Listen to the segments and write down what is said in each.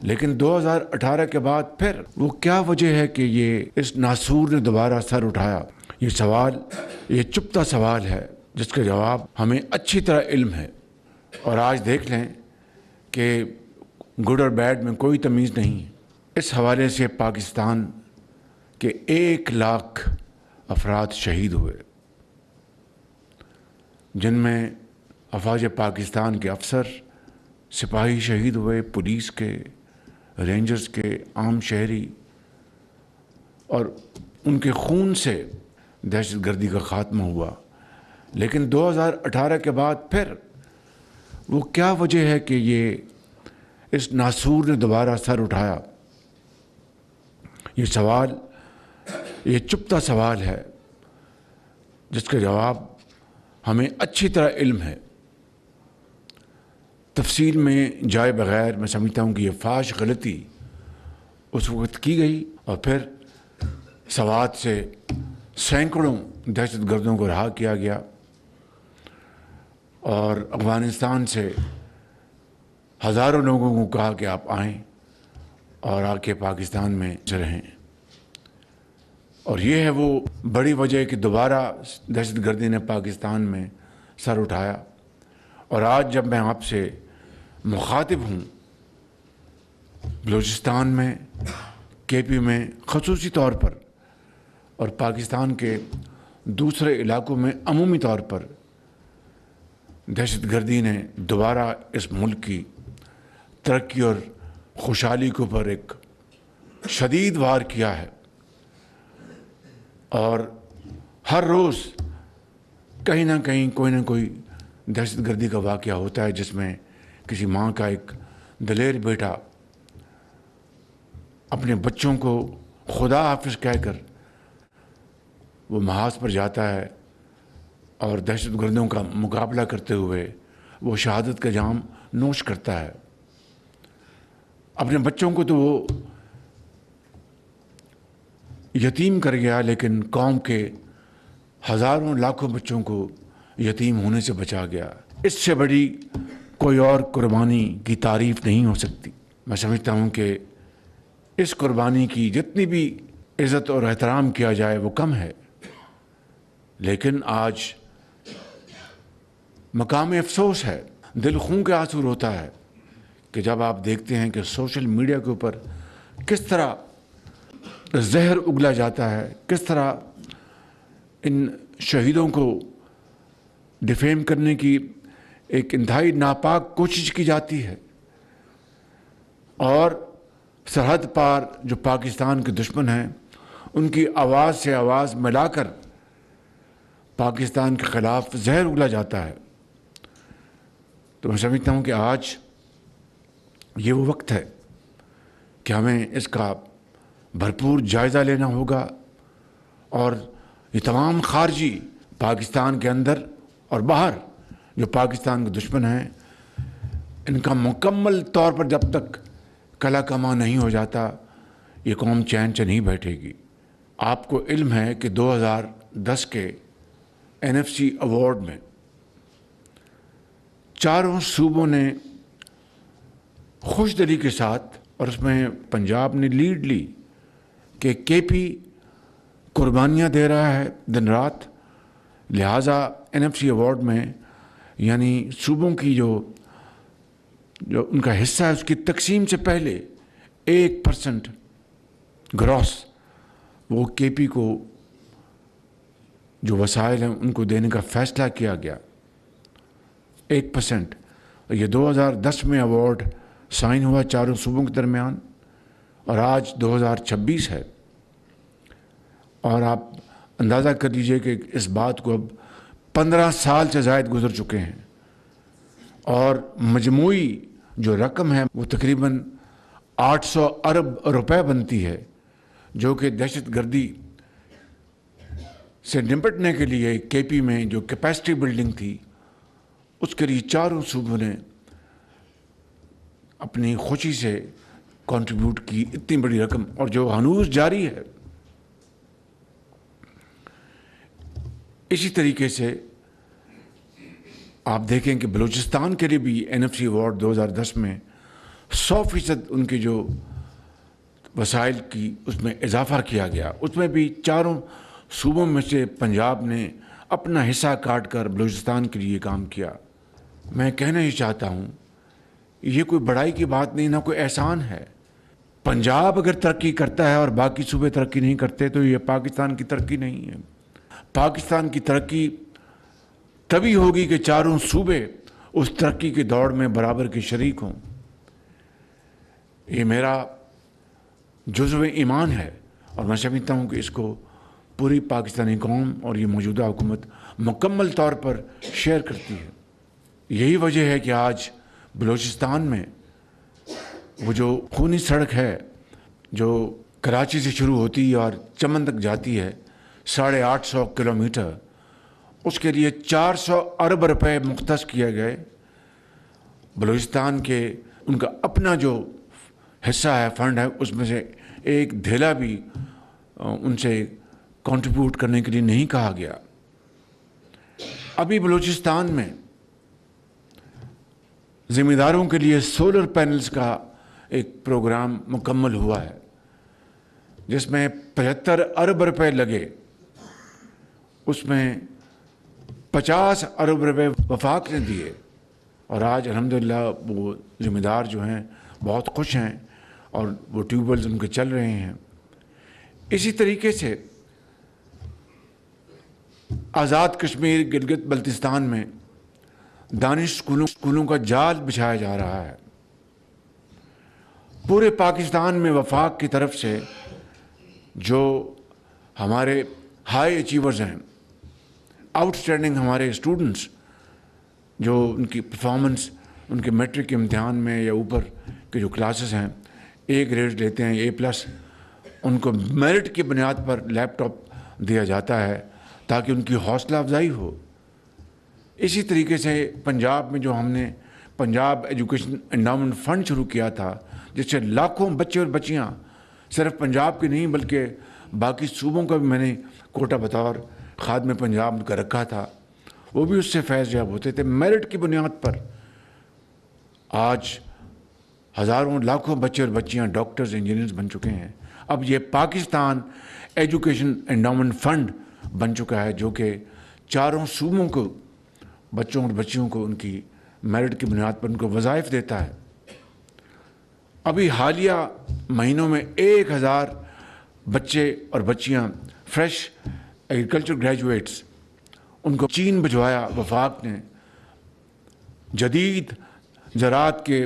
लेकिन 2018 के बाद फिर वो क्या वजह है कि ये इस नासूर ने दोबारा सर उठाया? ये सवाल, ये चुपता सवाल है जिसका जवाब हमें अच्छी तरह इल्म है। और आज देख लें कि गुड और बैड में कोई तमीज़ नहीं है। इस हवाले से पाकिस्तान के 1 लाख अफराद शहीद हुए, जिनमें अफवाज पाकिस्तान के अफसर, सिपाही शहीद हुए, पुलिस के, रेंजर्स के, आम शहरी, और उनके खून से दहशतगर्दी का ख़ात्मा हुआ। लेकिन 2018 के बाद फिर वो क्या वजह है कि ये इस नासूर ने दोबारा सर उठाया? ये सवाल, ये चुपता सवाल है जिसका जवाब हमें अच्छी तरह इल्म है। तफसील में जाए बगैर मैं समझता हूँ कि ये फाश गलती उस वक्त की गई और फिर सवात से सैकड़ों दहशतगर्दों को रहा किया गया और अफ़गानिस्तान से हज़ारों लोगों को कहा कि आप आएँ और आके पाकिस्तान में रहें। और ये है वो बड़ी वजह कि दोबारा दहशतगर्दी ने पाकिस्तान में सर उठाया। और आज जब मैं आपसे मुखातिब हूँ बलूचिस्तान में, केपी में ख़ुसूसी तौर पर, और पाकिस्तान के दूसरे इलाकों में अमूमी तौर पर, दहशतगर्दी ने दोबारा इस मुल्क की तरक्की और खुशहाली के ऊपर एक शदीद वार किया है। और हर रोज़ कहीं ना कहीं कोई ना कोई दहशतगर्दी का वाक़या होता है जिसमें किसी माँ का एक दलेर बेटा अपने बच्चों को खुदा हाफिज़ कहकर वो महाज पर जाता है और दहशतगर्दों का मुकाबला करते हुए वो शहादत का जाम नोश करता है। अपने बच्चों को तो वो यतीम कर गया, लेकिन कौम के हज़ारों लाखों बच्चों को यतीम होने से बचा गया। इससे बड़ी कोई और कुर्बानी की तारीफ़ नहीं हो सकती। मैं समझता हूँ कि इस कुर्बानी की जितनी भी इज़्ज़त और एहतराम किया जाए वो कम है। लेकिन आज मकाम अफसोस है, दिल खून के आंसू रोता है कि जब आप देखते हैं कि सोशल मीडिया के ऊपर किस तरह जहर उगला जाता है, किस तरह इन शहीदों को डिफेम करने की एक इंतहाई नापाक कोशिश की जाती है। और सरहद पार जो पाकिस्तान के दुश्मन हैं उनकी आवाज़ से आवाज़ मिलाकर पाकिस्तान के ख़िलाफ़ जहर उगला जाता है। तो मैं समझता हूँ कि आज ये वो वक्त है कि हमें इसका भरपूर जायज़ा लेना होगा और ये तमाम खारजी पाकिस्तान के अंदर और बाहर जो पाकिस्तान के दुश्मन हैं, इनका मुकम्मल तौर पर जब तक कला कमा नहीं हो जाता ये कौम चैन से नहीं बैठेगी। आपको इल्म है कि 2010 के NFC अवार्ड में चारों सूबों ने खुश दिली के साथ, और उसमें पंजाब ने लीड ली कि केपी कुर्बानियाँ दे रहा है दिन रात, लिहाजा NFC अवार्ड में यानी सूबों की जो उनका हिस्सा है उसकी तकसीम से पहले 1% ग्रॉस वो केपी को जो वसाइल हैं उनको देने का फ़ैसला किया गया, 1%। ये 2010 में अवार्ड साइन हुआ चारों सूबों के दरमियान और आज 2026 है। और आप अंदाज़ा कर लीजिए कि इस बात को अब 15 साल से ज़ायद गुजर चुके हैं और मजमूई जो रकम है वो तकरीबन 800 अरब रुपए बनती है, जो कि दहशतगर्दी से निपटने के लिए केपी में जो कैपेसिटी बिल्डिंग थी उसके लिए चारों सूबों ने अपनी खुशी से कंट्रीब्यूट की इतनी बड़ी रकम, और जो हनूज जारी है। इसी तरीके से आप देखें कि बलूचिस्तान के लिए भी NFC अवार्ड 2010 में 100% उनके जो वसाइल की उसमें इजाफ़ा किया गया। उसमें भी चारों सूबों में से पंजाब ने अपना हिस्सा काट कर बलूचिस्तान के लिए काम किया। मैं कहना ही चाहता हूँ, ये कोई बड़ाई की बात नहीं, ना कोई एहसान है। पंजाब अगर तरक्की करता है और बाकी सूबे तरक्की नहीं करते तो ये पाकिस्तान की तरक्की नहीं है। पाकिस्तान की तरक्की तभी होगी कि चारों सूबे उस तरक्की की दौड़ में बराबर के शरीक हों। ये मेरा जुज़्व ईमान है और मैं समझता हूँ कि इसको पूरी पाकिस्तानी कौम और ये मौजूदा हुकूमत मुकम्मल तौर पर शेयर करती है। यही वजह है कि आज बलूचिस्तान में वो जो खूनी सड़क है जो कराची से शुरू होती है और चमन तक जाती है 850 किलोमीटर, उसके लिए 400 अरब रुपए मुख्तस किए गए। बलूचिस्तान के उनका अपना जो हिस्सा है, फंड है, उसमें से एक धेला भी उनसे कंट्रीब्यूट करने के लिए नहीं कहा गया। अभी बलूचिस्तान में ज़िम्मेदारों के लिए सोलर पैनल्स का एक प्रोग्राम मुकम्मल हुआ है जिसमें 75 अरब रुपए लगे। उसमें 50 अरब रुपए वफाक ने दिए और आज अल्हम्दुलिल्लाह वो ज़िम्मेदार जो हैं बहुत खुश हैं और वो ट्यूबवेल्स उनके चल रहे हैं। इसी तरीके से आज़ाद कश्मीर गिलगित बल्तिस्तान में दानिश स्कूलों का जाल बिछाया जा रहा है। पूरे पाकिस्तान में वफाक की तरफ से जो हमारे हाई अचीवर्स हैं, आउटस्टैंडिंग हमारे स्टूडेंट्स, जो उनकी परफॉर्मेंस उनके मैट्रिक के इम्तिहान में या ऊपर के जो क्लासेस हैं ए ग्रेड लेते हैं, A+, उनको मेरिट की बुनियाद पर लैपटॉप दिया जाता है ताकि उनकी हौसला अफजाई हो। इसी तरीके से पंजाब में जो हमने पंजाब एजुकेशन एंडाउमेंट फ़ंड शुरू किया था जिससे लाखों बच्चे और बच्चियाँ सिर्फ पंजाब के नहीं बल्कि बाकी सूबों का भी मैंने कोटा बतौर खादम पंजाब का रखा था, वो भी उससे फैज़ याब होते थे। मेरिट की बुनियाद पर आज हज़ारों लाखों बच्चे और बच्चियाँ डॉक्टर्स इंजीनियर्स बन चुके हैं। अब ये पाकिस्तान एजुकेशन एंडाउमेंट फ़ंड बन चुका है जो कि चारों सूबों को बच्चों और बच्चियों को उनकी मेरिट की बुनियाद पर उनको वज़ाइफ देता है। अभी हालिया महीनों में 1000 बच्चे और बच्चियां फ्रेश एग्रीकल्चर ग्रेजुएट्स उनको चीन भिजवाया वफाक ने जदीद ज़राअत के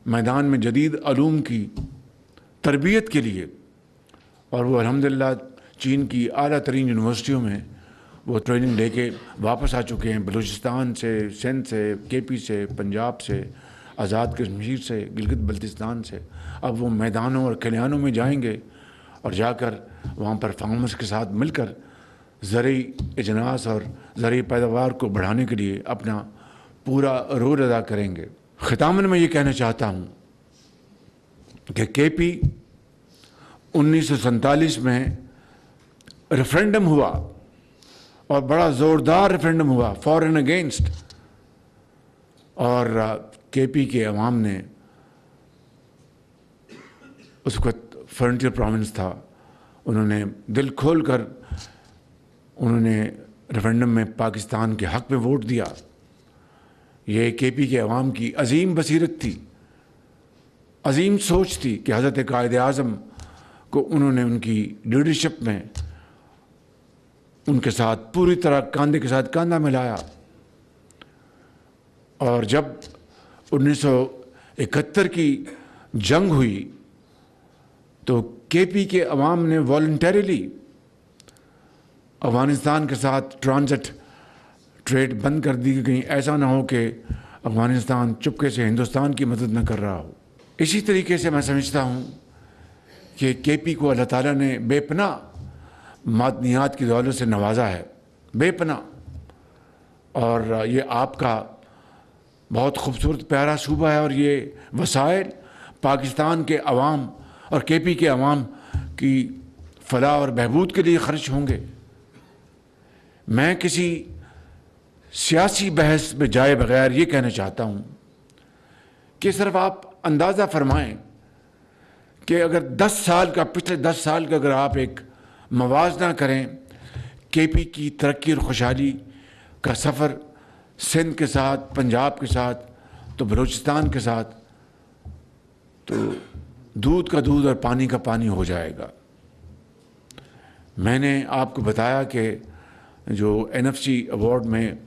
मैदान में जदीद अलूम की तरबियत के लिए, और वो अल्हम्दुलिल्लाह चीन की आला तरीन यूनिवर्सिटियों में वो ट्रेनिंग लेके वापस आ चुके हैं। बलूचिस्तान से, सिंध से, KP से, पंजाब से, आज़ाद कश्मीर से, गिलगित बल्तिस्तान से। अब वो मैदानों और खलिहानों में जाएंगे और जाकर वहाँ पर फार्मर्स के साथ मिलकर ज़रूरी इजनास और ज़रूरी पैदावार को बढ़ाने के लिए अपना पूरा रोल अदा करेंगे। ख़ितामन में ये कहना चाहता हूँ कि KP 1947 में रेफरेंडम हुआ और बड़ा ज़ोरदार रेफरेंडम हुआ फॉर एंड अगेंस्ट, और KP के अवाम ने, उस वक्त फ्रंटियर प्रोविंस था, उन्होंने दिल खोल कर उन्होंने रेफरेंडम में पाकिस्तान के हक़ में वोट दिया। ये KP के अवाम की अजीम बसीरत थी, अजीम सोच थी कि हज़रत कायद आज़म को उन्होंने उनकी लीडरशिप में उनके साथ पूरी तरह कंधे के साथ कंधा मिलाया। और जब 1971 की जंग हुई तो KP के अवाम ने वॉलंटरीली अफ़गानिस्तान के साथ ट्रांजिट ट्रेड बंद कर दी गई, ऐसा ना हो कि अफ़गानिस्तान चुपके से हिंदुस्तान की मदद न कर रहा हो। इसी तरीके से मैं समझता हूँ कि KP को अल्लाह ताला ने बेपनाह मादनियात की दौलत से नवाजा है, बेपनाह। और ये आपका बहुत खूबसूरत प्यारा सूबा है और ये वसाइल पाकिस्तान के अवाम और KP के अवाम की फलाह और बहबूद के लिए खर्च होंगे। मैं किसी सियासी बहस में जाए बगैर ये कहना चाहता हूँ कि सिर्फ आप अंदाज़ा फरमाएं कि अगर 10 साल का, पिछले 10 साल का अगर आप एक मवाजना करें केपी की तरक्की और खुशहाली का सफ़र सिंध के साथ, पंजाब के साथ, तो बलूचिस्तान के साथ, तो दूध का दूध और पानी का पानी हो जाएगा। मैंने आपको बताया कि जो NFC अवार्ड में